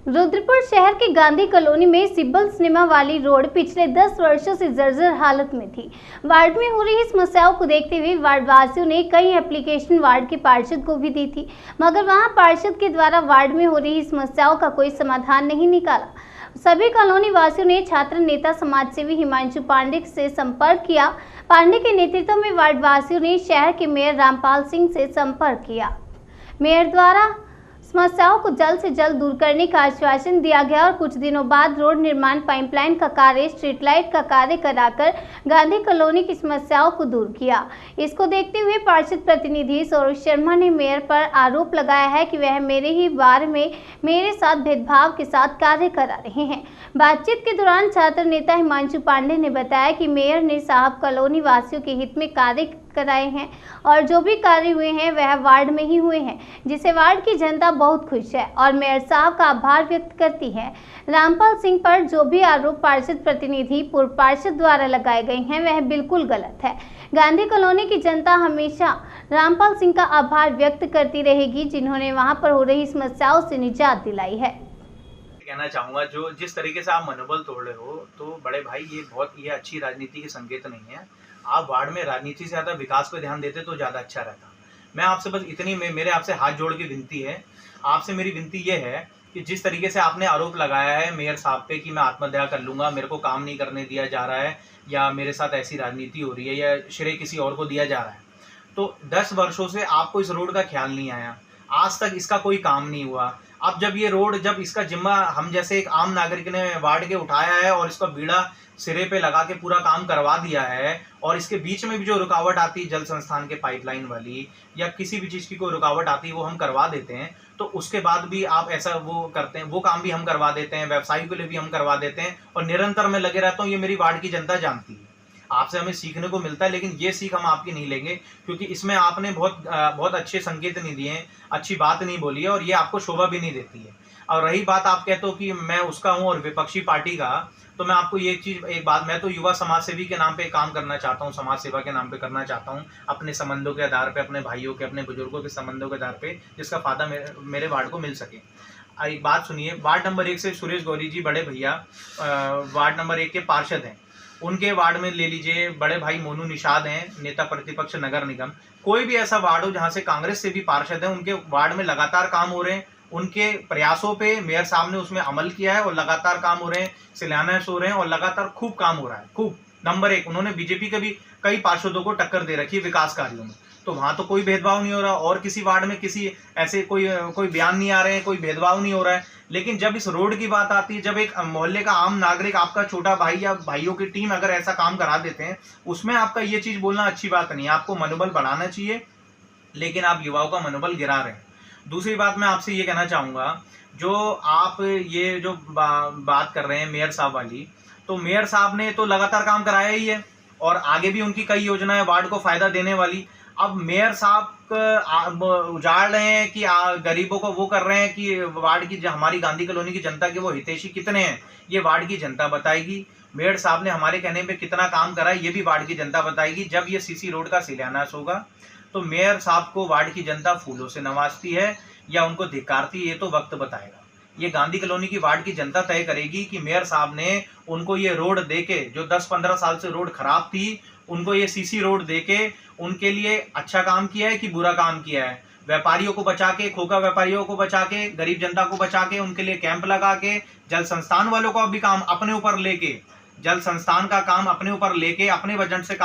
रुद्रपुर शहर के गांधी कॉलोनी में सिब्बल सिनेमा वाली रोड पिछले 10 वर्षों से जर्जर हालत में थी। वार्ड में हो रही समस्याओं को देखते हुए वार्ड वासियों ने कई एप्लीकेशन वार्ड के पार्षद को भी दी थी, मगर वहां पार्षद के द्वारा वार्ड में हो रही समस्याओं का कोई समाधान नहीं निकाला। सभी कॉलोनी वासियों ने छात्र नेता समाज सेवी हिमांशु पांडे से संपर्क किया। पांडे के नेतृत्व में वार्ड वासियों ने शहर के मेयर रामपाल सिंह से संपर्क किया। मेयर द्वारा समस्याओं को जल्द से जल्द दूर करने का आश्वासन दिया गया और कुछ दिनों बाद रोड निर्माण, पाइपलाइन का कार्य, स्ट्रीट लाइट का कार्य कराकर गांधी कॉलोनी की समस्याओं को दूर किया। इसको देखते हुए पार्षद प्रतिनिधि सौरभ शर्मा ने मेयर पर आरोप लगाया है कि वह मेरे ही वार्ड में मेरे साथ भेदभाव के साथ कार्य करा रहे हैं। बातचीत के दौरान छात्र नेता हिमांशु पांडे ने बताया कि मेयर ने साहब कॉलोनी वासियों के हित में कार्य कराए हैं और जो भी कार्य हुए हैं वह वार्ड में ही हुए हैं, जिससे वार्ड की जनता बहुत खुश है और मेयर साहब का आभार व्यक्त करती है। रामपाल सिंह पर जो भी आरोप पार्षद प्रतिनिधि पूर्व पार्षद द्वारा लगाए गए हैं वह बिल्कुल गलत है। गांधी कॉलोनी की जनता हमेशा रामपाल सिंह का आभार व्यक्त करती रहेगी, जिन्होंने वहां पर हो रही समस्याओं से निजात दिलाई है। कहना चाहूँगा, जो जिस तरीके से आप मनोबल तोड़ रहे हो, तो बड़े भाई ये अच्छी राजनीति के संकेत नहीं है। आप वार्ड में राजनीति से ज़्यादा विकास पे ध्यान देते तो ज़्यादा अच्छा रहता। मैं आपसे बस इतनी मेरे आपसे हाथ जोड़ के विनती है, आपसे मेरी विनती ये है कि जिस तरीके से आपने आरोप लगाया है मेयर साहब पे कि मैं आत्महत्या कर लूँगा, मेरे को काम नहीं करने दिया जा रहा है या मेरे साथ ऐसी राजनीति हो रही है या श्रेय किसी और को दिया जा रहा है, तो 10 वर्षों से आपको इस रोड का ख्याल नहीं आया, आज तक इसका कोई काम नहीं हुआ। अब जब ये रोड, जब इसका जिम्मा हम जैसे एक आम नागरिक ने वार्ड के उठाया है और इसका बीड़ा सिरे पे लगा के पूरा काम करवा दिया है, और इसके बीच में भी जो रुकावट आती है जल संस्थान के पाइपलाइन वाली या किसी भी चीज़ की कोई रुकावट आती है वो हम करवा देते हैं, तो उसके बाद भी आप ऐसा वो करते हैं, वो काम भी हम करवा देते हैं, व्यवसायियों के लिए भी हम करवा देते हैं और निरंतर मैं लगे रहता हूँ। ये मेरी वार्ड की जनता जानती है। आपसे हमें सीखने को मिलता है, लेकिन ये सीख हम आपकी नहीं लेंगे, क्योंकि इसमें आपने बहुत अच्छे संकेत नहीं दिए हैं, अच्छी बात नहीं बोली है और ये आपको शोभा भी नहीं देती है। और रही बात, आप कहते हो कि मैं उसका हूँ और विपक्षी पार्टी का, तो मैं आपको ये चीज़ एक बात, मैं तो युवा समाज सेवी के नाम पे काम करना चाहता हूँ, समाज सेवा के नाम पे करना चाहता हूँ, अपने संबंधों के आधार पे, अपने भाइयों के, अपने बुजुर्गों के संबंधों के आधार पे, जिसका फायदा मेरे वार्ड को मिल सके। एक बात सुनिए, वार्ड नंबर 1 से सुरेश गौरी जी बड़े भैया वार्ड नंबर 1 के पार्षद हैं, उनके वार्ड में ले लीजिए बड़े भाई मोनू निषाद हैं, नेता प्रतिपक्ष नगर निगम। कोई भी ऐसा वार्ड हो जहां से कांग्रेस से भी पार्षद हैं, उनके वार्ड में लगातार काम हो रहे हैं, उनके प्रयासों पे मेयर साहब ने उसमें अमल किया है और लगातार काम हो रहे हैं, शिलान्यास हो रहे हैं और लगातार खूब काम हो रहा है, खूब नंबर 1। उन्होंने बीजेपी के भी कई पार्षदों को टक्कर दे रखी है विकास कार्यों में, तो वहां तो कोई भेदभाव नहीं हो रहा। और किसी वार्ड में किसी ऐसे कोई बयान नहीं आ रहे हैं, कोई भेदभाव नहीं हो रहा है। लेकिन जब इस रोड की बात आती है, जब एक मोहल्ले का आम नागरिक, आपका छोटा भाई या भाइयों की टीम अगर ऐसा काम करा देते हैं, उसमें आपका ये चीज बोलना अच्छी बात नहीं है। आपको मनोबल बढ़ाना चाहिए, लेकिन आप युवाओं का मनोबल गिरा रहे हैं। दूसरी बात मैं आपसे ये कहना चाहूँगा, जो आप ये जो बात कर रहे हैं मेयर साहब वाली, तो मेयर साहब ने तो लगातार काम कराया ही है और आगे भी उनकी कई योजनाएं वार्ड को फायदा देने वाली। अब मेयर साहब उजाड़ रहे हैं कि गरीबों को वो कर रहे हैं कि वार्ड की, हमारी गांधी कॉलोनी की जनता के वो हितैषी कितने हैं ये वार्ड की जनता बताएगी। मेयर साहब ने हमारे कहने पे कितना काम करा है ये भी वार्ड की जनता बताएगी। जब ये सीसी रोड का शिलान्यास होगा तो मेयर साहब को वार्ड की जनता फूलों से नवाजती है या उनको धिक्कारती है, ये तो वक्त बताएगा। ये गांधी कॉलोनी की वार्ड की जनता तय करेगी कि मेयर साहब ने उनको ये रोड देके, जो 10-15 साल से रोड खराब थी, उनको ये सीसी रोड देके उनके लिए अच्छा काम किया है कि बुरा काम किया है। व्यापारियों को बचा के, खोखा व्यापारियों को बचा के, गरीब जनता को बचा के, उनके लिए कैंप लगा के, जल संस्थान वालों को भी काम अपने ऊपर लेके, जल संस्थान का काम अपने ऊपर लेके, अपने बजट से काम